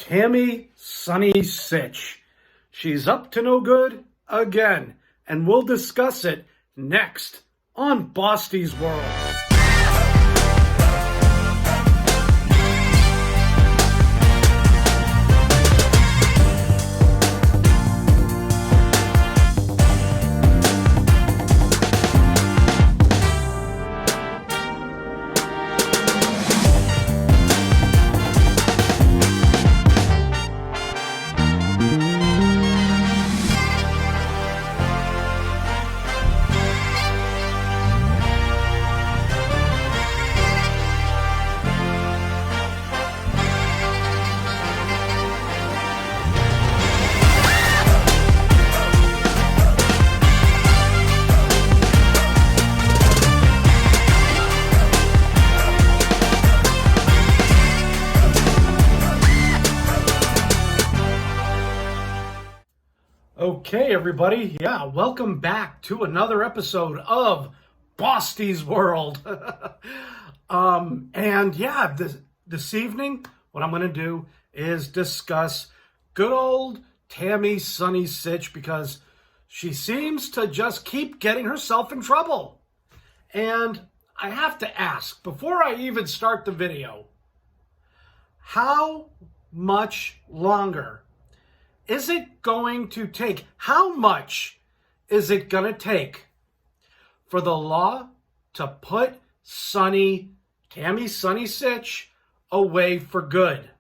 Tammy Sunny Sytch. She's up to no good again, and we'll discuss it next on Bosty's World. Okay, everybody. Yeah, welcome back to another episode of Bosty's World. This evening, what I'm going to do is discuss good old Tammy Sunny Sytch, because she seems to just keep getting herself in trouble. And I have to ask, before I even start the video, how much longer is it going to take? How much is it going to take for the law to put Tammy Sunny Sytch away for good?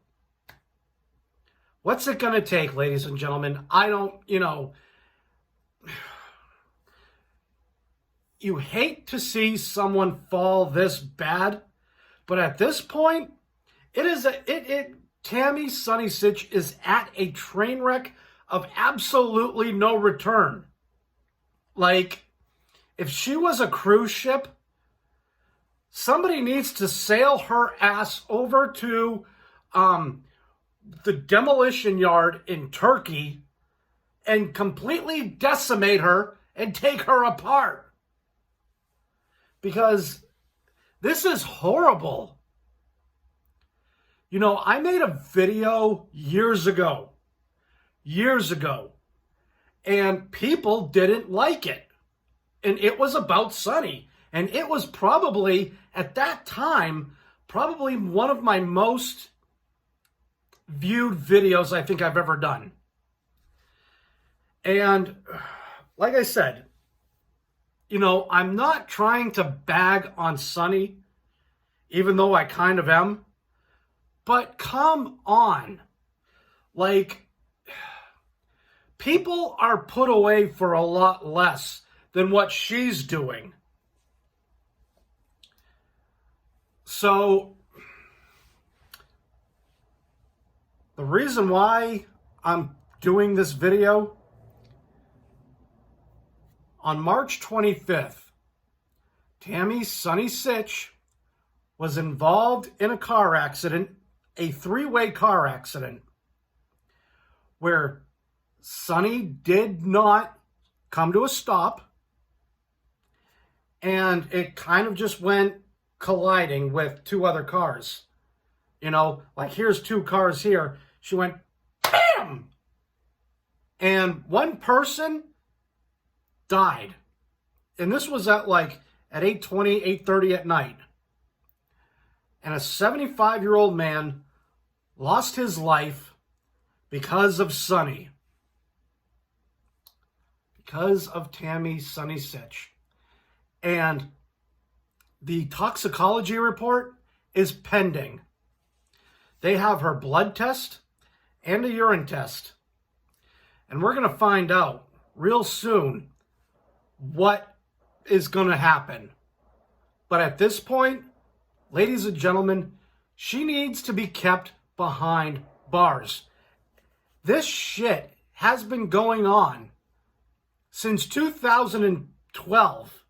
What's it going to take, ladies and gentlemen? You hate to see someone fall this bad, but at this point, Tammy Sunny Sytch is at a train wreck of absolutely no return. Like, if she was a cruise ship, somebody needs to sail her ass over to the demolition yard in Turkey and completely decimate her and take her apart. Because this is horrible. You know, I made a video years ago, and people didn't like it. And it was about Sunny. And it was probably, at that time, probably one of my most viewed videos I think I've ever done. And like I said, I'm not trying to bag on Sunny, even though I kind of am. But come on, people are put away for a lot less than what she's doing. So, the reason why I'm doing this video, on March 25th, Tammy Sunny Sytch was involved in a car accident, a three-way car accident, where Sunny did not come to a stop, and it kind of just went colliding with two other cars. Here's two cars here. She went, BAM! And one person died. And this was at 8:20, 8:30 at night. And a 75-year-old man lost his life because of Sunny. Because of Tammy Sunny Sytch. And the toxicology report is pending. They have her blood test and a urine test. And we're going to find out real soon what is going to happen. But at this point, ladies and gentlemen, she needs to be kept behind bars. This shit has been going on since 2012.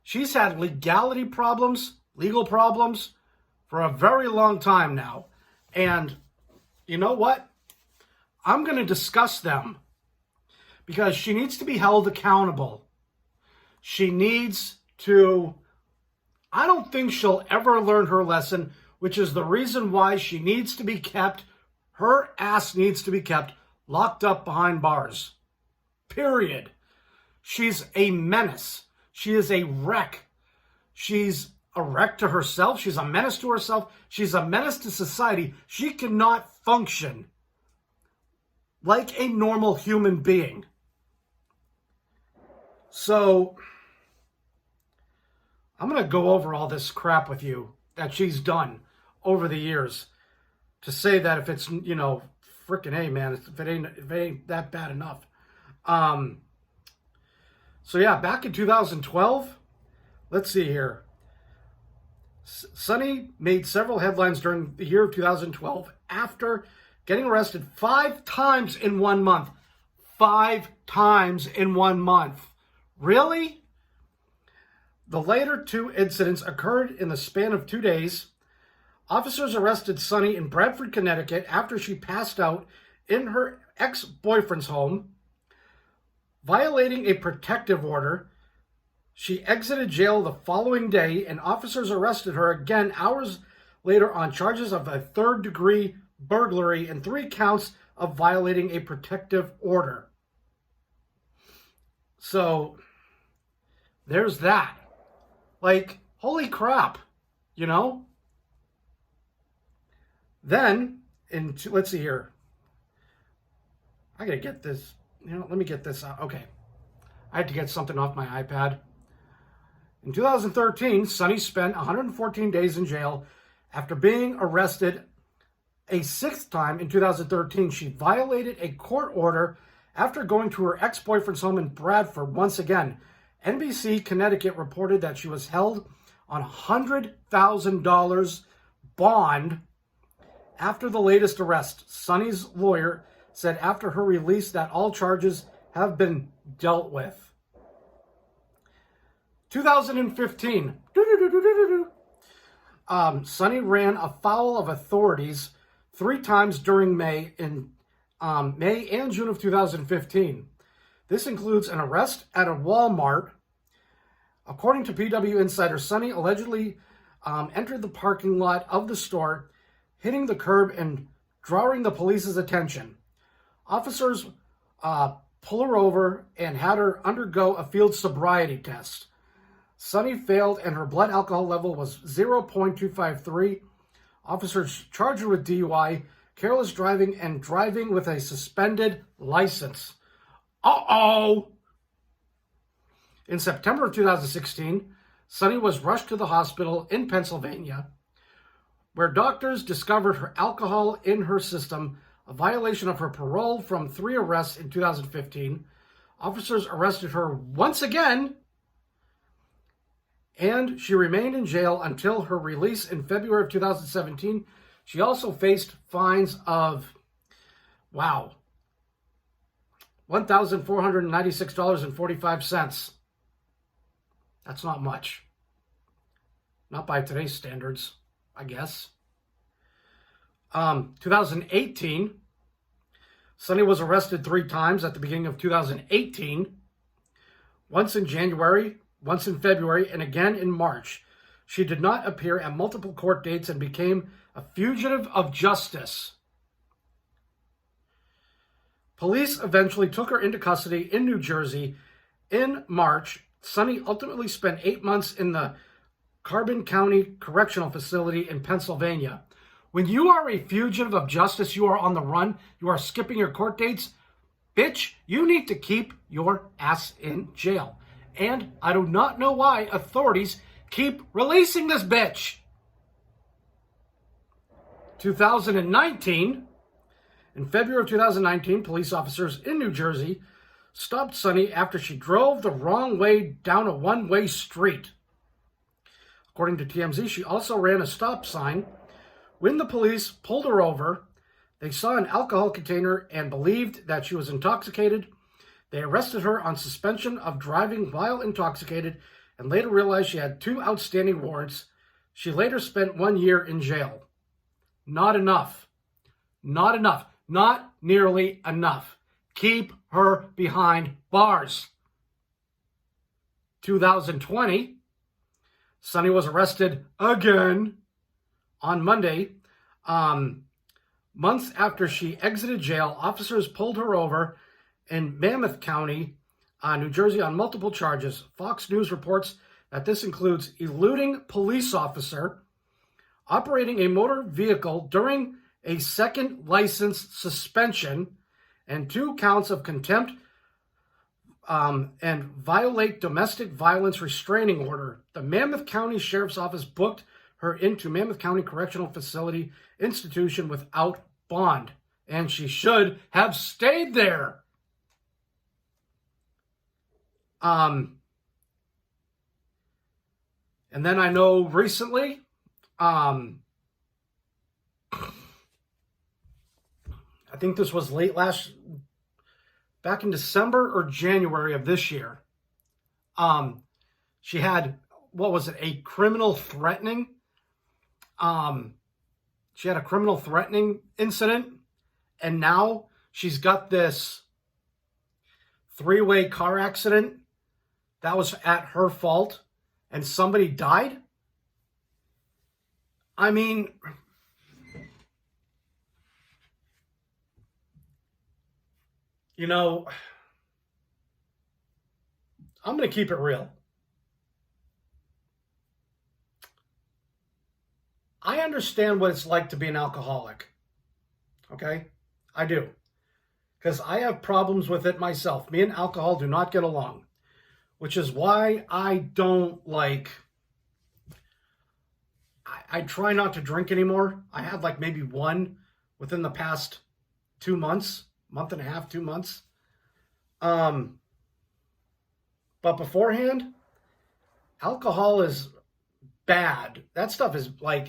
She's had legal problems for a very long time now. And you know what? I'm going to discuss them because she needs to be held accountable. She needs to... I don't think she'll ever learn her lesson, which is the reason why she needs to be kept Her ass needs to be kept locked up behind bars. Period. She's a menace. She is a wreck. She's a wreck to herself. She's a menace to herself. She's a menace to society. She cannot function like a normal human being. So, I'm going to go over all this crap with you that she's done over the years to say that if it's, freaking hey, man, if it ain't that bad enough. So yeah, back in 2012, let's see here. Sunny made several headlines during the year of 2012 after getting arrested 5 times in 1 month. 5 times in 1 month. Really? The later 2 incidents occurred in the span of 2 days. Officers arrested Sunny in Bradford, Connecticut after she passed out in her ex-boyfriend's home, violating a protective order. She exited jail the following day, and officers arrested her again hours later on charges of a 3rd-degree burglary and 3 counts of violating a protective order. So, there's that. Like, holy crap, Then, let's see here. I gotta get this, let me get this out. Okay. I had to get something off my iPad. In 2013, Sunny spent 114 days in jail after being arrested a 6th time in 2013. She violated a court order after going to her ex-boyfriend's home in Bradford once again. NBC Connecticut reported that she was held on $100,000 bond after the latest arrest. Sunny's lawyer said after her release that all charges have been dealt with. 2015. Sunny ran afoul of authorities 3 times during May and June of 2015. This includes an arrest at a Walmart. According to PW Insider, Sunny allegedly entered the parking lot of the store, hitting the curb and drawing the police's attention. Officers pull her over and had her undergo a field sobriety test. Sunny failed and her blood alcohol level was 0.253. Officers charged her with DUI, careless driving, and driving with a suspended license. Uh-oh! In September of 2016, Sunny was rushed to the hospital in Pennsylvania, where doctors discovered her alcohol in her system, a violation of her parole from 3 arrests in 2015. Officers arrested her once again, and she remained in jail until her release in February of 2017. She also faced fines of, $1,496.45. That's not much. Not by today's standards, I guess. 2018, Sunny was arrested 3 times at the beginning of 2018. Once in January, once in February, and again in March. She did not appear at multiple court dates and became a fugitive of justice. Police eventually took her into custody in New Jersey in March. Sunny ultimately spent 8 months in the Carbon County Correctional Facility in Pennsylvania. When you are a fugitive of justice, you are on the run, you are skipping your court dates, bitch, you need to keep your ass in jail. And I do not know why authorities keep releasing this bitch. 2019, in February of 2019, police officers in New Jersey stopped Sunny after she drove the wrong way down a one-way street. According to TMZ, she also ran a stop sign. When the police pulled her over, they saw an alcohol container and believed that she was intoxicated. They arrested her on suspension of driving while intoxicated and later realized she had 2 outstanding warrants. She later spent 1 year in jail. Not enough. Not enough. Not nearly enough. Keep her behind bars. 2020, Sunny was arrested again on Monday, Months after she exited jail, officers pulled her over in Monmouth County, New Jersey, on multiple charges. Fox News reports that this includes eluding police officer, operating a motor vehicle during a second license suspension, and 2 counts of contempt and violate domestic violence restraining order. The Monmouth County Sheriff's Office booked her into Monmouth County Correctional Facility Institution without bond, and she should have stayed there. And then I know recently, I think this was back in December or January of this year, she had, a criminal threatening, she had a criminal threatening incident, and now she's got this 3-way car accident that was at her fault, and somebody died. I mean, you know, I'm going to keep it real. I understand what it's like to be an alcoholic. Okay? I do. Because I have problems with it myself. Me and alcohol do not get along. Which is why I don't I try not to drink anymore. I had maybe one within the past 2 months. Month and a half, 2 months. But beforehand, alcohol is bad. That stuff is for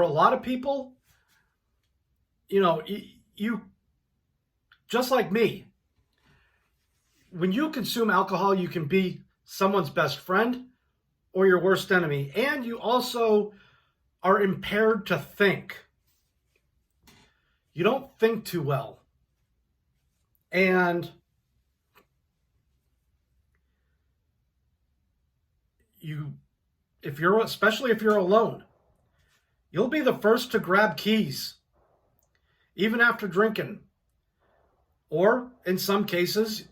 a lot of people, you just like me, when you consume alcohol, you can be someone's best friend or your worst enemy. And you also are impaired to think. You don't think too well. And especially if you're alone, you'll be the first to grab keys, even after drinking. Or in some cases,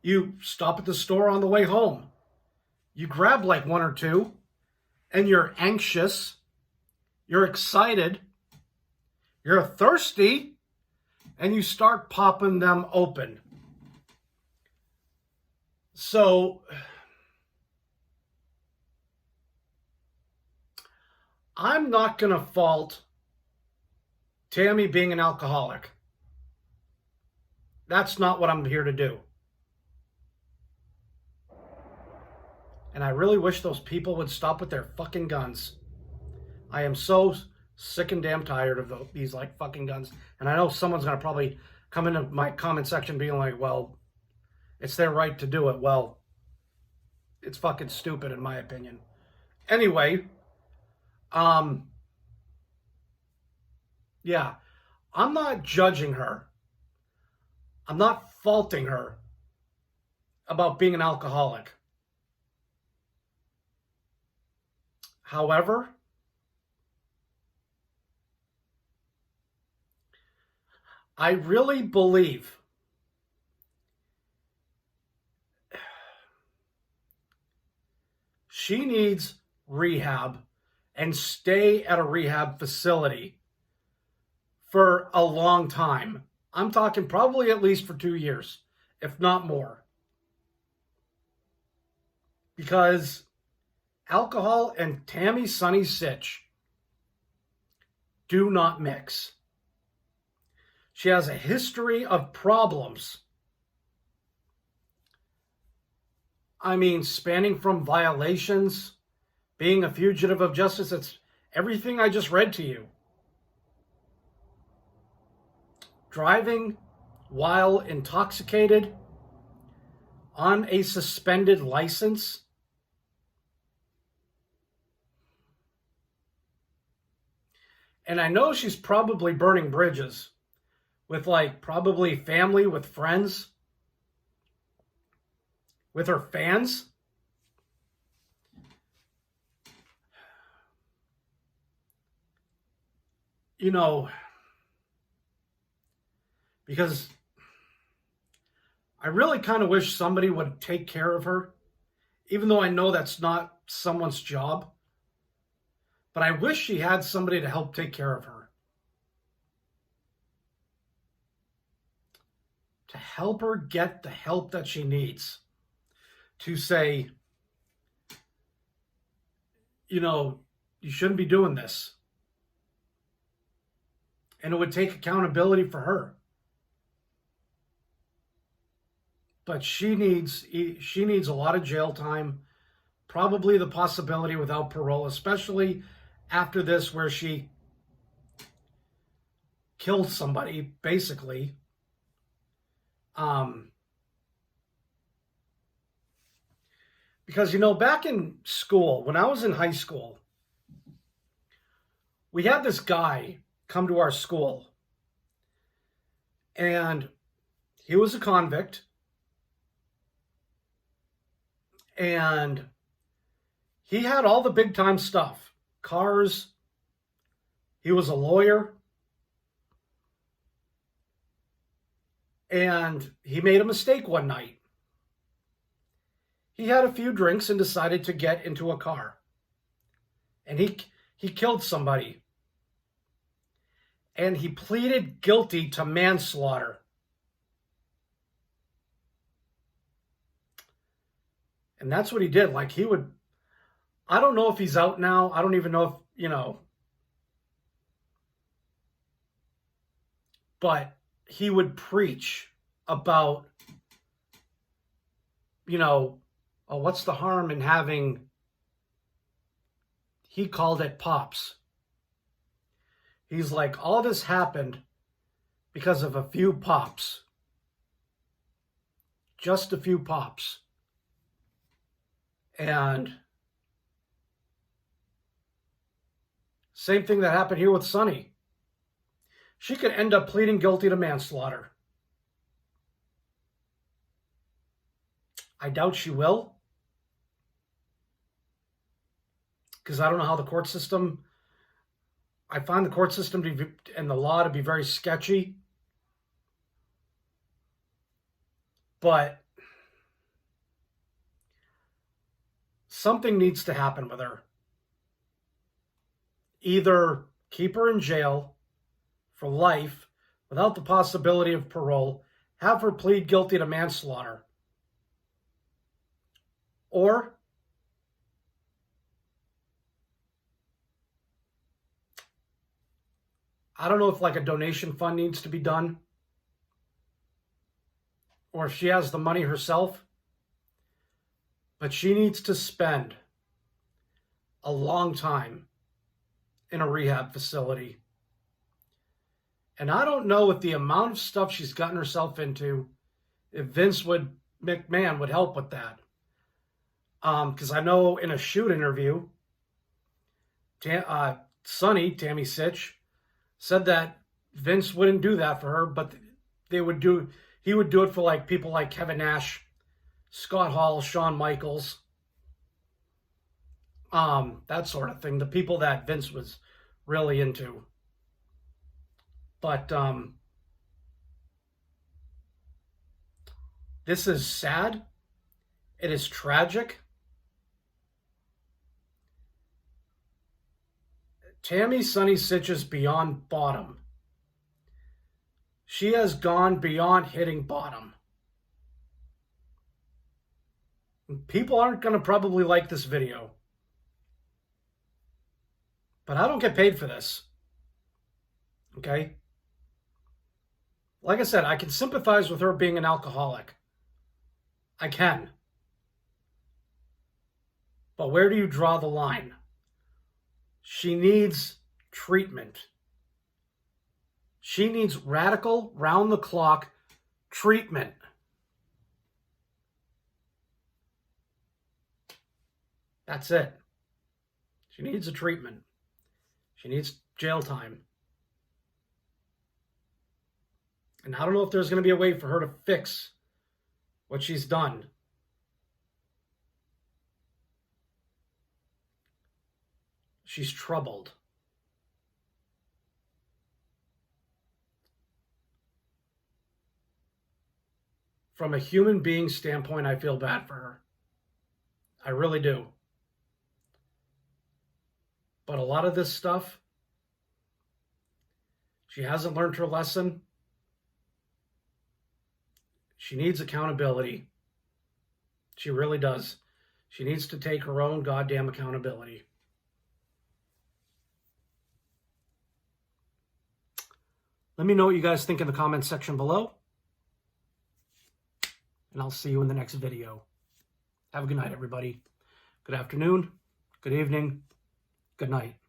you stop at the store on the way home. You grab 1 or 2, and you're anxious, you're excited, you're thirsty, and you start popping them open. So, I'm not going to fault Tammy being an alcoholic. That's not what I'm here to do. And I really wish those people would stop with their fucking guns. I am so sick and damn tired of these fucking guns. And I know someone's going to probably come into my comment section being like, well, it's their right to do it. Well, it's fucking stupid in my opinion. Anyway, yeah, I'm not judging her. I'm not faulting her about being an alcoholic. However, I really believe she needs rehab and stay at a rehab facility for a long time. I'm talking probably at least for 2 years, if not more. Because alcohol and Tammy Sunny Sytch do not mix. She has a history of problems. I mean, spanning from violations, being a fugitive of justice. It's everything I just read to you. Driving while intoxicated on a suspended license. And I know she's probably burning bridges with probably family, with friends, with her fans. you know, because I really kind of wish somebody would take care of her, even though I know that's not someone's job. But I wish she had somebody to help take care of her. To help her get the help that she needs. To say, you know, you shouldn't be doing this. And it would take accountability for her. But she needs a lot of jail time, probably the possibility without parole, especially after this where she killed somebody, basically. Because, you know, back in school, when I was in high school, we had this guy come to our school, and he was a convict, and he had all the big time stuff, cars, he was a lawyer, and he made a mistake one night. He had a few drinks and decided to get into a car, and he killed somebody. And he pleaded guilty to manslaughter. And that's what he did. Like, he would, I don't know if he's out now. I don't even know if, you know. But he would preach about, you know, oh, what's the harm in having, he called it pops. He's like, all this happened because of a few pops. Just a few pops. And same thing that happened here with Sunny. She could end up pleading guilty to manslaughter. I doubt she will. Because I don't know how the court system... I find the court system to be, and the law to be very sketchy. But something needs to happen with her. Either keep her in jail for life without the possibility of parole, have her plead guilty to manslaughter, or I don't know if like a donation fund needs to be done, or if she has the money herself, but she needs to spend a long time in a rehab facility. And I don't know if the amount of stuff she's gotten herself into, if McMahon would help with that. Because I know in a shoot interview, Tammy Sytch, said that Vince wouldn't do that for her, but he would do it for like people like Kevin Nash, Scott Hall, Shawn Michaels, that sort of thing. The people that Vince was really into. But this is sad. It is tragic. Tammy Sunny Sytch is beyond bottom. She has gone beyond hitting bottom. People aren't going to probably like this video. But I don't get paid for this. Okay? Like I said, I can sympathize with her being an alcoholic. I can. But where do you draw the line? She needs treatment. She needs radical, round-the-clock treatment. That's it. She needs a treatment. She needs jail time. And I don't know if there's going to be a way for her to fix what she's done. She's troubled. from a human being standpoint, I feel bad for her. I really do. But a lot of this stuff, she hasn't learned her lesson. She needs accountability. She really does. She needs to take her own goddamn accountability. Let me know what you guys think in the comments section below. And I'll see you in the next video. Have a good night, everybody. Good afternoon, good evening, good night.